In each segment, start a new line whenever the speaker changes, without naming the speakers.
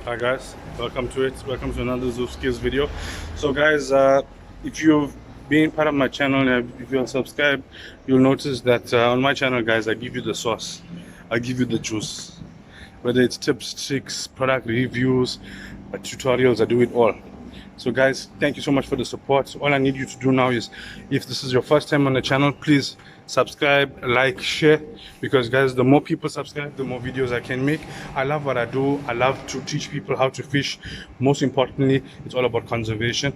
Hi guys, welcome to it. Welcome to another Zoo Skills video. So guys, if you've been part of my channel and if you'll subscribe, you'll notice that on my channel, guys, I give you the sauce, I give you the juice. Whether it's tips, tricks, product reviews, tutorials, I do it all. So guys, thank you so much for the support. All I need you to do now is, if this is your first time on the channel, please subscribe, like, share, because guys, the more people subscribe, the more videos I can make. I love what I do. I love to teach people how to fish. Most importantly, it's all about conservation.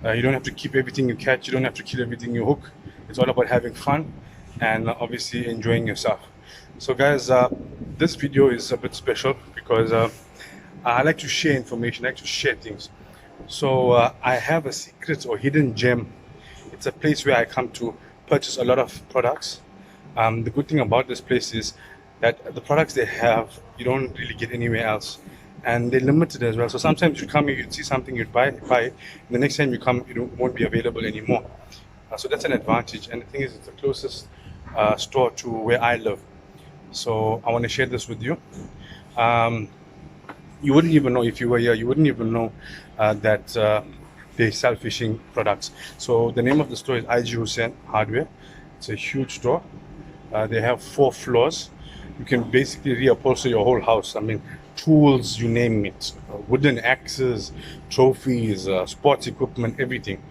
You don't have to keep everything you catch, you don't have to kill everything you hook. It's all about having fun and obviously enjoying yourself. So guys, this video is a bit special because I like to share information, I like to share things. So I have a secret or hidden gem. It's a place where I come to purchase a lot of products. The good thing about this place is that the products they have, you don't really get anywhere else, and they're limited as well. So sometimes you come here, you'd see something, you'd buy it. The next time you come, it won't be available anymore. So that's an advantage. And the thing is, it's the closest store to where I live. So I want to share this with you. You wouldn't even know if you were here. You wouldn't even know that they sell fishing products. So the name of the store is IG Hoosen Hardware. It's a huge store. They have 4 floors. You can basically reupholster your whole house. I mean, tools, you name it, wooden axes, trophies, sports equipment, everything.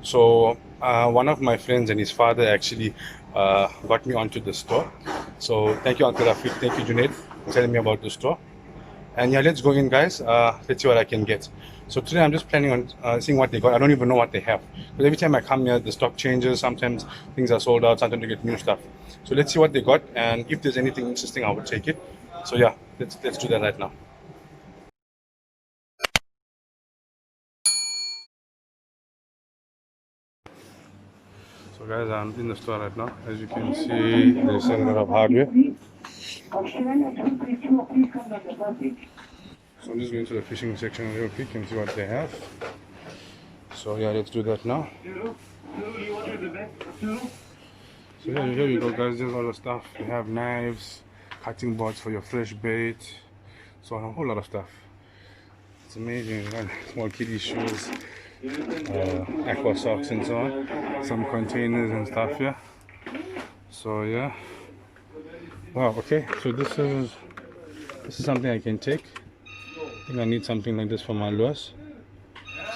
So one of my friends and his father actually got me onto the store. So thank you, Uncle Rafiq. Thank you, Junaid, for telling me about the store. And yeah, let's go in, guys. Let's see what I can get. So today I'm just planning on seeing what they got. I don't even know what they have, but every time I come here, the stock changes. Sometimes things are sold out, sometimes they get new stuff. So let's see what they got, and if there's anything interesting, I will take it. So yeah, let's do that right now. So guys, I'm in the store right now. As you can see, there's a lot of hardware. So I'm just going to the fishing section real quick and see what they have. So yeah, let's do that now. So yeah, here we go, guys. There's all the stuff. They have knives, cutting boards for your fresh bait. So a whole lot of stuff. It's amazing. Small kiddie shoes, aqua socks and so on. Some containers and stuff here. So yeah. Wow, okay. So this is something I can take. I think I need something like this for my lures.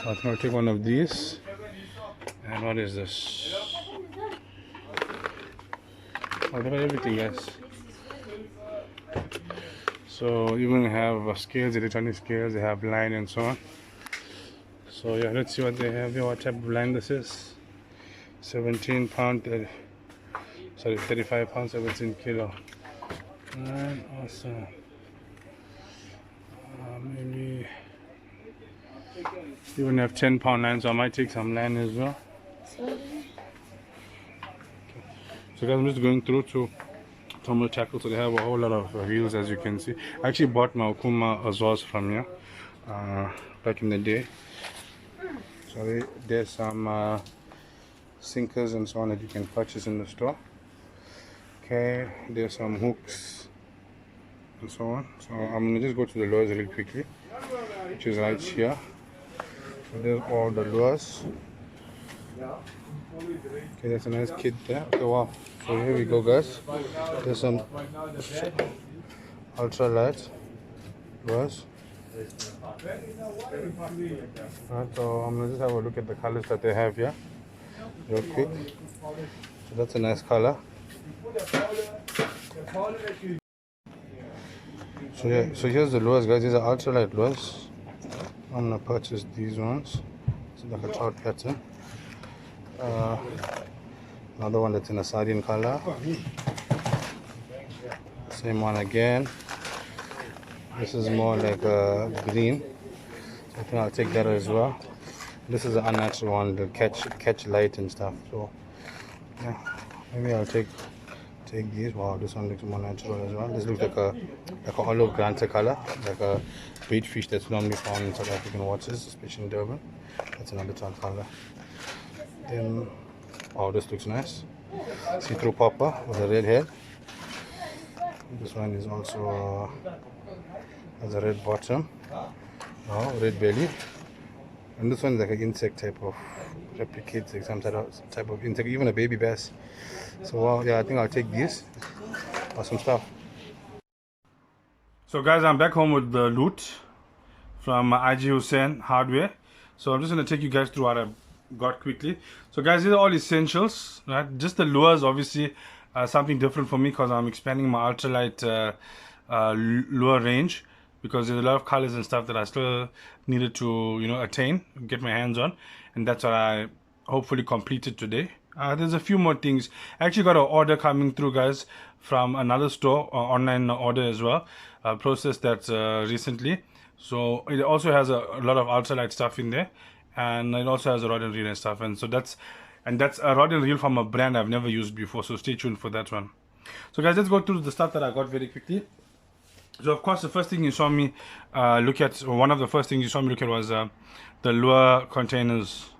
So I think I'll take one of these. And what is this? Oh, they got everything, guys. So even have scales, electronic scales, they have line and so on. So yeah, let's see what they have here, what type of line this is. 17 pound, 35 pounds, 17 kilo. And awesome. Maybe even have 10-pound line, so I might take some line as well. Okay. So guys, I'm just going through to Tomo Tackle. So they have a whole lot of reels, as you can see. I actually bought my Okuma Azores from here back in the day. So there's some sinkers and so on that you can purchase in the store. Okay, there's some hooks and so on. So I'm gonna just go to the lures real quickly, which is right here. So there's all the lures. Okay, that's a nice kit there. Okay, wow. So here we go, guys. There's some ultra light lures. Right, so I'm gonna just have a look at the colors that they have here real quick. So that's a nice color. So yeah, so here's the lures, guys. These are ultralight lures. I'm gonna purchase these ones. It's like a trout pattern. Another one that's in a sardine color. Same one again. This is more like a green. I think I'll take that as well. This is an unnatural one to catch light and stuff. So yeah, maybe I'll take these. Wow, this one looks more natural as well. This looks like a olive granta color, like a bait fish that's normally found in South African waters, especially in Durban. That's another trout color. Then, oh, this looks nice. See-through popper with a red head. This one is also has a red bottom. Oh, red belly. And this one is like an insect type of replicates like some type of insect, even a baby bass. So wow, yeah, I think I'll take these. Awesome stuff. So guys, I'm back home with the loot from IG Hoosen hardware. So I'm just going to take you guys through what I got quickly. So guys, these are all essentials, right? Just the lures, obviously, something different for me because I'm expanding my ultralight lure range, because there's a lot of colors and stuff that I still needed to, you know, attain, get my hands on, and that's what I hopefully completed today. There's a few more things. I actually got an order coming through, guys, from another store, online order as well. Processed that recently. So it also has a lot of ultralight stuff in there, and it also has a rod and reel and stuff. And so that's a rod and reel from a brand I've never used before. So stay tuned for that one. So guys, let's go through the stuff that I got very quickly. So of course, the first thing you saw me look at, or one of the first things you saw me look at, was the lure containers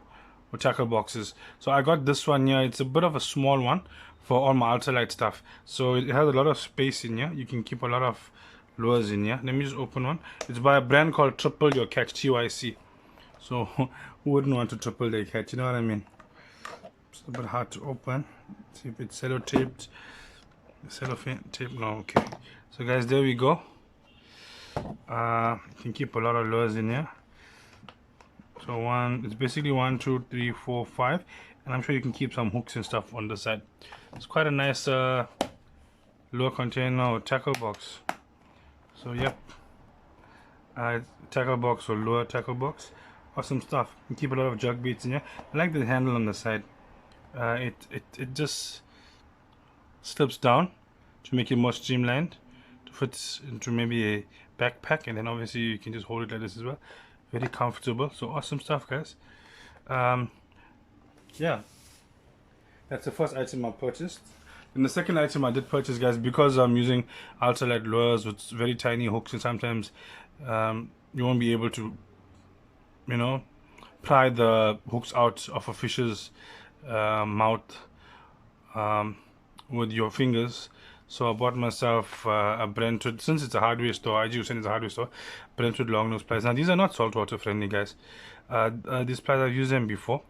or tackle boxes. So I got this one here. It's a bit of a small one for all my ultralight stuff. So it has a lot of space in here. You can keep a lot of lures in here. Let me just open one. It's by a brand called Triple Your Catch, TYC. So who wouldn't want to triple their catch? You know what I mean? It's a bit hard to open. Let's see if it's sellotaped. Cellophane tape. No, okay. So guys, there we go. You can keep a lot of lures in here. So it's basically 1, 2, 3, 4, 5, and I'm sure you can keep some hooks and stuff on the side. It's quite a nice lure container or tackle box. So yep, tackle box or lure tackle box. Awesome stuff. You can keep a lot of jug baits in here. I like the handle on the side. It just slips down to make it more streamlined, to fit into maybe a backpack, and then obviously you can just hold it like this as well. Very comfortable. So awesome stuff, guys. Yeah, that's the first item I purchased. And the second item I did purchase, guys, because I'm using ultralight lures with very tiny hooks, and sometimes you won't be able to, you know, pry the hooks out of a fish's mouth with your fingers. So I bought myself a Brentwood, since it's a hardware store, IG Hoosen is a hardware store, Brentwood long nose pliers. Now these are not saltwater friendly, guys. These pliers, I've used them before.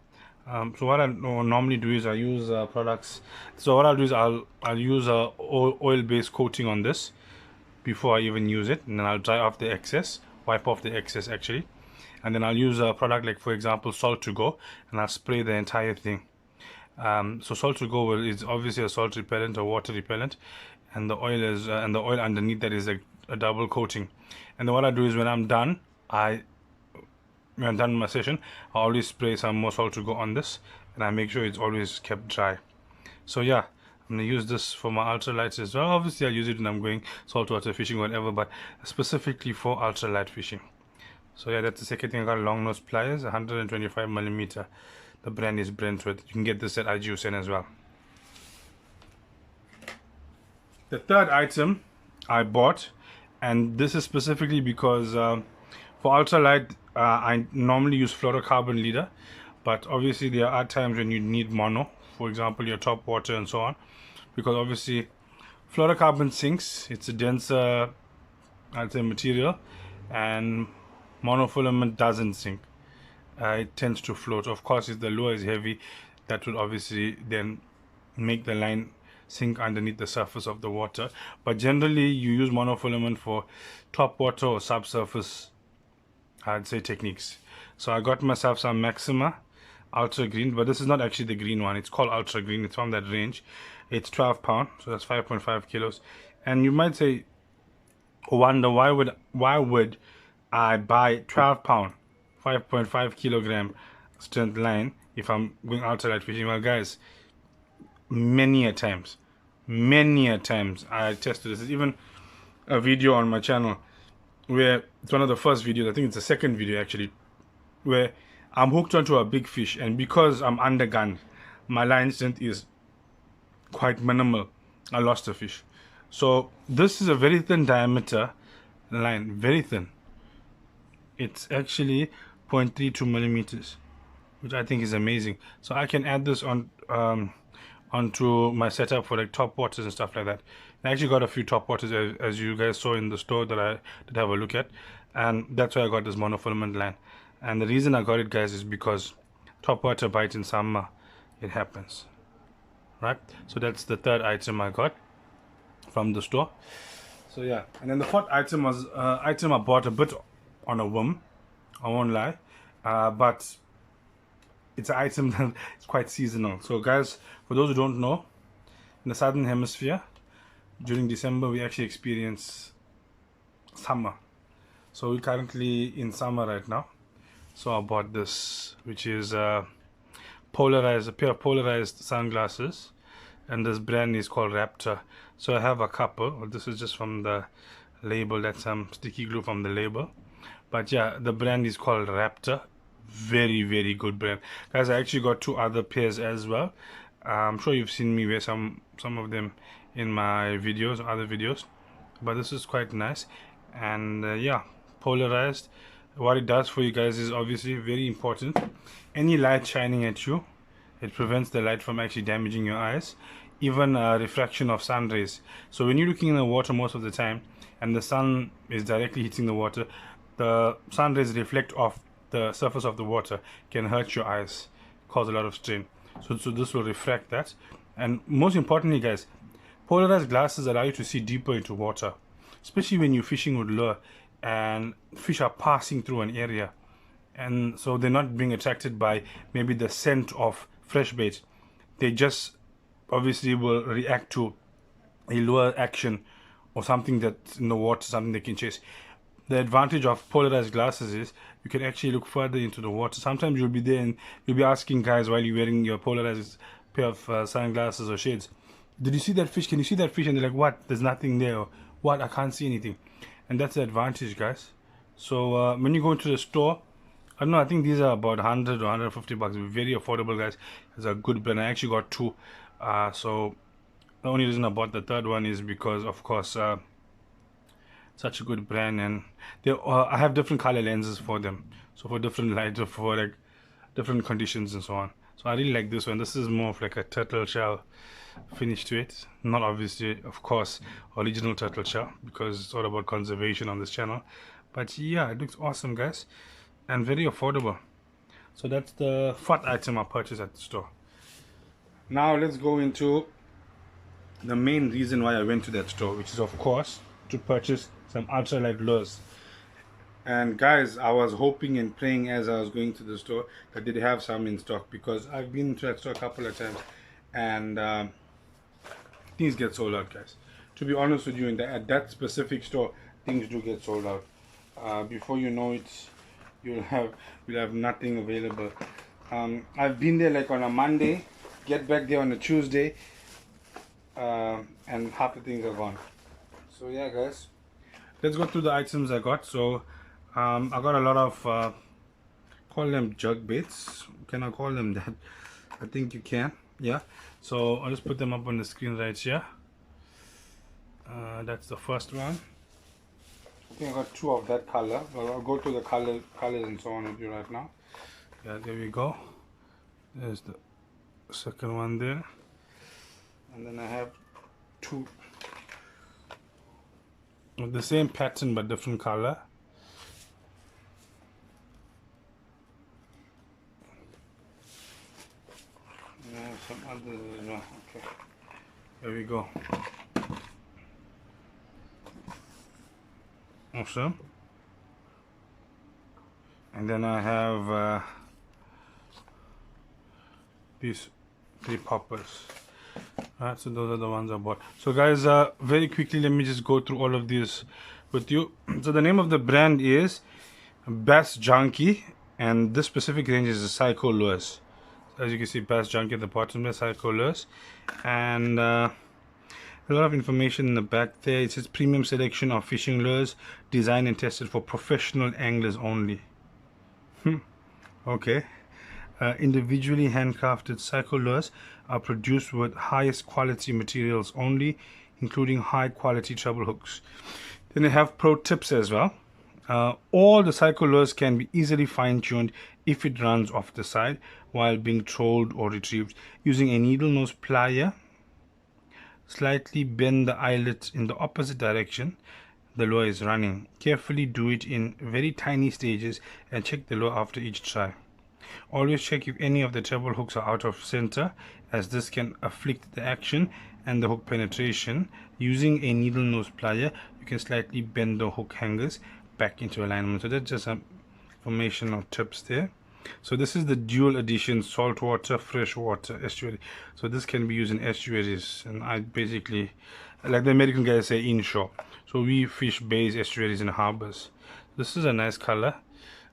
So what I normally do is I use products. So what I'll do is I'll use a oil-based coating on this before I even use it, and then I'll dry off the excess, wipe off the excess actually, and then I'll use a product like, for example, Salt to Go, and I'll spray the entire thing. So Salt to Go is obviously a salt repellent or water repellent, and the oil is and the oil underneath that is a double coating. And then what I do is when I'm done, when I'm done with my session, I always spray some more Salt to Go on this, and I make sure it's always kept dry. So yeah, I'm gonna use this for my ultralights as well. Obviously I'll use it when I'm going saltwater fishing, whatever, but specifically for ultralight fishing. So yeah, that's the second thing. I got long nose pliers, 125mm. The brand is Brentwood. You can get this at IG Hoosen as well. The third item I bought, and this is specifically because for ultralight I normally use fluorocarbon leader, but obviously there are times when you need mono, for example your top water and so on, because obviously fluorocarbon sinks. It's a denser, I'd say, material, and monofilament doesn't sink. It tends to float. Of course, if the lure is heavy, that would obviously then make the line sink underneath the surface of the water. But generally you use monofilament for top water or subsurface, I'd say, techniques. So I got myself some Maxima Ultra Green, but this is not actually the green one. It's called Ultra Green. It's from that range. It's 12 pound, so that's 5.5 kilos. And you might say, wonder why would I buy 12 pound 5.5 kilogram strength line if I'm going ultralight fishing? Well, guys, many a times I tested this. There's even a video on my channel where it's one of the first videos, I think it's the second video actually, where I'm hooked onto a big fish, and because I'm undergunned, my line strength is quite minimal, I lost the fish. So this is a very thin diameter line, very thin. It's actually 0.32 millimeters, which I think is amazing. So I can add this on onto my setup for like top waters and stuff like that. I actually got a few top waters, as you guys saw in the store that I did have a look at. and that's why I got this monofilament line. And the reason I got it, guys, is because topwater bite in summer, it happens, right? So that's the third item I got from the store. So yeah, and then the fourth item was item I bought a bit on a whim, I won't lie, but it's an item that is quite seasonal. So guys, for those who don't know, in the southern hemisphere during December we actually experience summer. So we're currently in summer right now. So I bought this, which is a pair of polarized sunglasses, and this brand is called Raptor. So I have a couple. This is just from the label. That's some sticky glue from the label. But yeah, the brand is called Raptor. Very, very good brand, guys. I actually got two other pairs as well. I'm sure you've seen me wear some of them in my videos, other videos, but this is quite nice. And yeah, polarized. What it does for you guys is obviously very important. Any light shining at you, it prevents the light from actually damaging your eyes. Even refraction of sun rays. So when you're looking in the water most of the time and the sun is directly hitting the water, the sun rays reflect off the surface of the water, can hurt your eyes, cause a lot of strain. So this will refract that. And most importantly, guys, polarized glasses allow you to see deeper into water, especially when you're fishing with lure and fish are passing through an area, and so they're not being attracted by maybe the scent of fresh bait. They just obviously will react to a lure action or something that's in the water, something they can chase. The advantage of polarized glasses is you can actually look further into the water. Sometimes you'll be there and you'll be asking guys while you're wearing your polarized pair of sunglasses or shades, did you see that fish? Can you see that fish? And they're like, what? There's nothing there. Or, what? I can't see anything. And that's the advantage, guys. So when you go into the store, I don't know, I think these are about 100 or 150 bucks. Very affordable, guys. It's a good brand. I actually got two. So the only reason I bought the third one is because, of course, such a good brand, and they I have different color lenses for them, so for different lights, for like different conditions and so on. So I really like this one. This is more of like a turtle shell finish to it, not obviously, of course, original turtle shell, because it's all about conservation on this channel. But yeah, it looks awesome, guys, and very affordable. So that's the fourth item I purchased at the store. Now let's go into the main reason why I went to that store, which is of course to purchase some ultralight lures. And guys, I was hoping and praying as I was going to the store that they'd have some in stock, because I've been to that store a couple of times and things get sold out, guys. To be honest with you, at that specific store, things do get sold out. Before you know it, you'll have nothing available. I've been there like on a Monday, get back there on a Tuesday, and half the things are gone. So yeah, guys, let's go through the items I got. So I got a lot of call them jerk baits. Can I call them that? I think you can. Yeah, so I'll just put them up on the screen right here. That's the first one. I think I got two of that color. Well, I'll go to the colors and so on with you right now. Yeah, there we go. There's the second one there, and then I have two with the same pattern but different color. And I have some others as well. Okay, there we go. Awesome. And then I have these three poppers. Alright, so those are the ones I bought. So guys, very quickly, let me just go through all of these with you. So the name of the brand is Bass Junkie, and this specific range is the Psycho Lures. As you can see, Bass Junkie at the bottom there, Psycho Lures, and a lot of information in the back there. It says premium selection of fishing lures, designed and tested for professional anglers only. Okay. Individually handcrafted Psycho lures are produced with highest quality materials only, including high quality treble hooks. Then they have pro tips as well. All the Psycho lures can be easily fine-tuned if it runs off the side while being trolled or retrieved. Using a needle nose plier, slightly bend the eyelet in the opposite direction. the lure is running. Carefully do it in very tiny stages and check the lure after each try. Always check if any of the treble hooks are out of center, as this can afflict the action and the hook penetration. Using a needle nose plier, you can slightly bend the hook hangers back into alignment. So that's just some informational tips there. So this is the dual edition saltwater freshwater estuary. So this can be used in estuaries, and I basically, like the American guys say, inshore. So we fish bays, estuaries, and harbors. This is a nice color.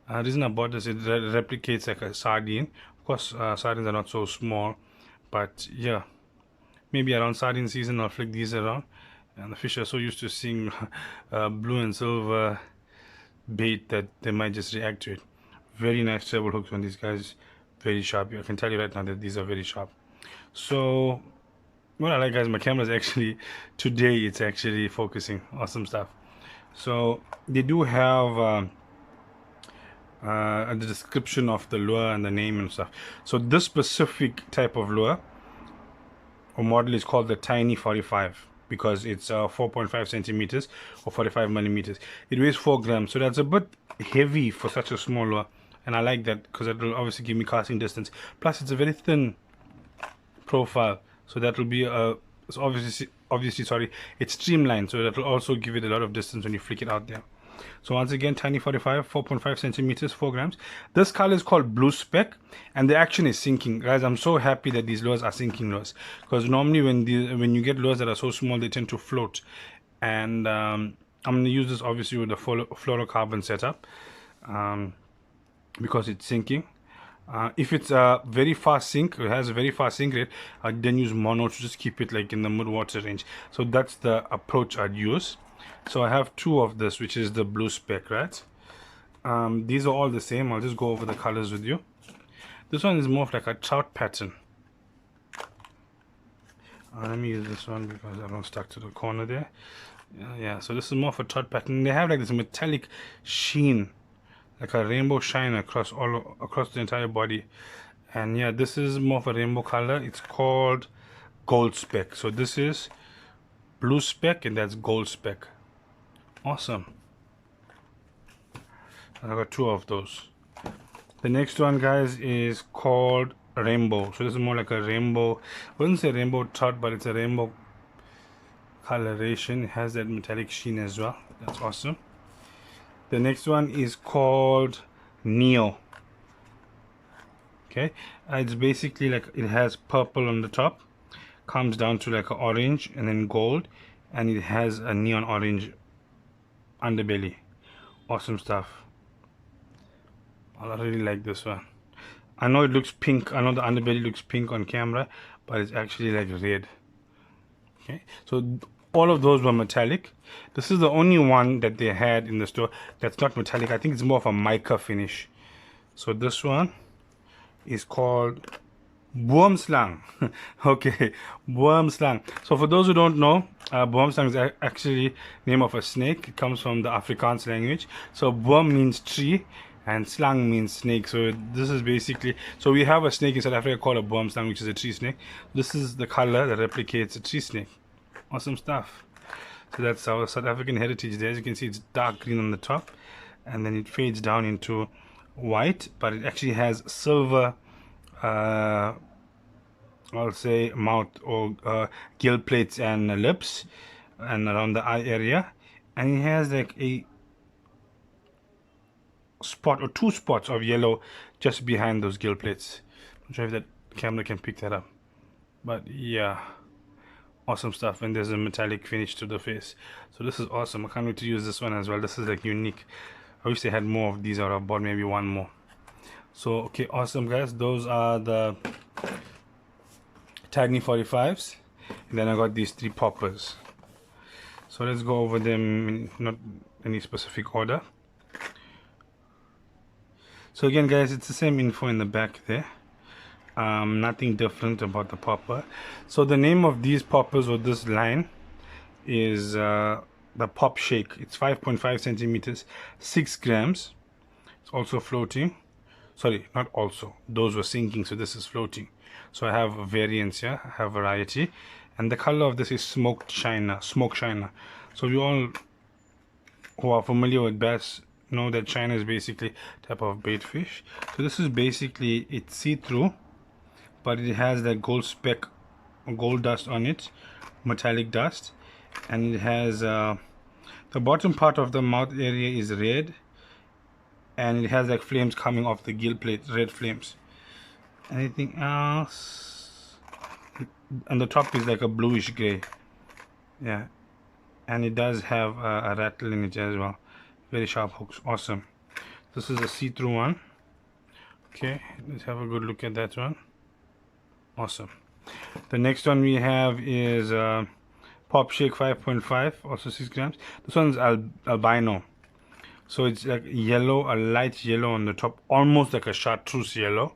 The reason I bought this, it replicates like a sardine. Of course, sardines are not so small, but yeah, maybe around sardine season I'll flick these around. And the fish are so used to seeing blue and silver bait that they might just react to it. Very nice treble hooks on these guys, very sharp. I can tell you right now that these are very sharp. So what I like, guys, my camera is actually, today it's actually focusing. Awesome stuff. So they do have the description of the lure and the name and stuff. So this specific type of lure or model is called the Tiny 45 because it's 4.5 centimeters or 45 millimeters. It weighs 4 grams, so that's a bit heavy for such a small lure, and I like that because it will obviously give me casting distance. Plus it's a very thin profile, so that will be it's obviously sorry, it's streamlined, so that will also give it a lot of distance when you flick it out there. So once again, Tiny 45, 4.5 centimeters, 4 grams. This color is called blue speck, and the action is sinking. Guys, I'm so happy that these lures are sinking lures, because normally when you get lures that are so small, they tend to float. And I'm going to use this obviously with the fluorocarbon setup because it's sinking. If it's a very fast sink, it has a very fast sink rate, I'd then use mono to just keep it like in the mid-water range. So that's the approach I'd use. So I have 2 of this, which is the blue speck, right? These are all the same. I'll just go over the colors with you. This one is more of like a trout pattern. Let me use this one because I don't stuck to the corner there. Yeah, so this is more of a trout pattern. They have like this metallic sheen, like a rainbow shine across the entire body. And yeah, this is more of a rainbow color. It's called gold speck. So this is blue speck and that's gold speck. Awesome. I got 2 of those. The next one, guys, is called rainbow. So this is more like a rainbow, I wouldn't say rainbow trout, but it's a rainbow coloration. It has that metallic sheen as well. That's awesome. The next one is called Neo. Okay, it's basically like it has purple on the top, comes down to like an orange and then gold, and it has a neon orange underbelly. Awesome stuff. I really like this one. I know it looks pink, I know the underbelly looks pink on camera, but it's actually like red. Okay, so all of those were metallic. This is the only one that they had in the store that's not metallic. I think it's more of a mica finish. So this one is called boomslang. Okay, boomslang. So for those who don't know, boomslang is actually the name of a snake. It comes from the Afrikaans language. So boom means tree and slang means snake. So this is basically, so we have a snake in South Africa called a boomslang, which is a tree snake. This is the color that replicates a tree snake. Awesome stuff. So that's our South African heritage there. As you can see, it's dark green on the top and then it fades down into white, but it actually has silver I'll say mouth or gill plates and lips and around the eye area, and it has like a spot or 2 spots of yellow just behind those gill plates. I'm not sure if that camera can pick that up, but yeah, awesome stuff. And there's a metallic finish to the face. So this is awesome. I can't wait to use this one as well. This is like unique. I wish they had more of these, or I bought maybe 1 more. So okay, awesome guys, those are the Tiny 45s, and then I got these 3 poppers. So let's go over them in not any specific order. So again, guys, it's the same info in the back there. Nothing different about the popper. So the name of these poppers or this line is the Pop Shake. It's 5.5 centimeters, 6 grams. It's also floating. Sorry, not also, those were sinking, so this is floating. So I have variants here, I have variety, and the color of this is smoke shiner. So we all who are familiar with bass know that China is basically type of bait fish. So this is basically, it's see-through, but it has that gold speck, gold dust on it, metallic dust, and it has the bottom part of the mouth area is red, and it has like flames coming off the gill plate, red flames. Anything else? And the top is like a bluish gray. Yeah, and it does have a rattle in it as well. Very sharp hooks. Awesome. This is a see-through one. Okay, let's have a good look at that one. Awesome. The next one we have is Pop Shake 5.5, also 6 grams. This one's albino. So it's like yellow, a light yellow on the top, almost like a chartreuse yellow,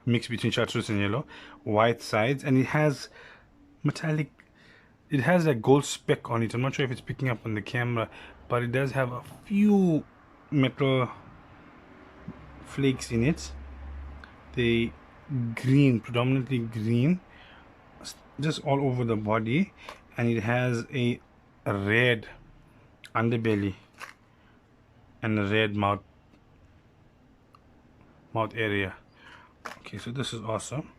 mix between chartreuse and yellow, white sides, and it has metallic, it has a gold speck on it. I'm not sure if it's picking up on the camera, but it does have a few metal flakes in it. They green, predominantly green, just all over the body, and it has a red underbelly and a red mouth area. Okay, so this is awesome.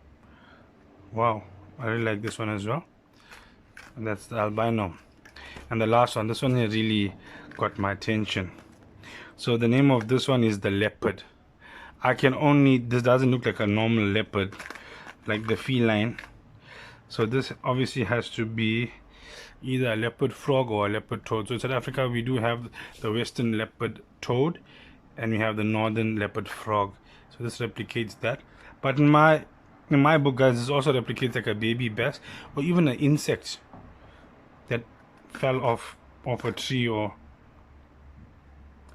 Wow, I really like this one as well. And that's the albino. And the last one, this one here really got my attention. So the name of this one is the leopard. This doesn't look like a normal leopard, like the feline. So this obviously has to be either a leopard frog or a leopard toad. So in South Africa we do have the western leopard toad, and we have the northern leopard frog. So this replicates that. But in my book, guys, this also replicates like a baby bass, or even an insect that fell off a tree, or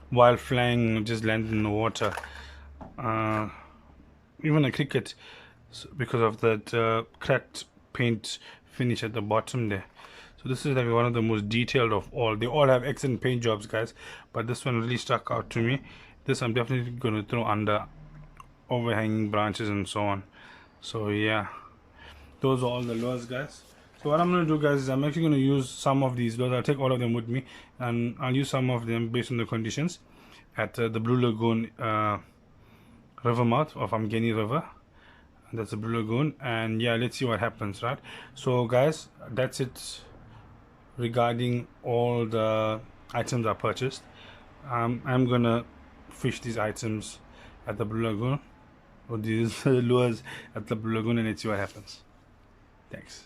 while flying just landed in the water. Even a cricket, because of that cracked paint finish at the bottom there. So this is like one of the most detailed of all. They all have excellent paint jobs, guys, but this one really stuck out to me. This I'm definitely going to throw under overhanging branches and so on. So yeah, those are all the lures, guys. So what I'm going to do, guys, is I'm actually going to use some of these lures. I'll take all of them with me, and I'll use some of them based on the conditions at the Blue Lagoon river mouth of Amgeni River. That's the Blue Lagoon, and yeah, let's see what happens, right? So guys, that's it regarding all the items I purchased. I'm gonna fish these items at the Blue Lagoon, or these lures at the Blue Lagoon, and let's see what happens. Thanks.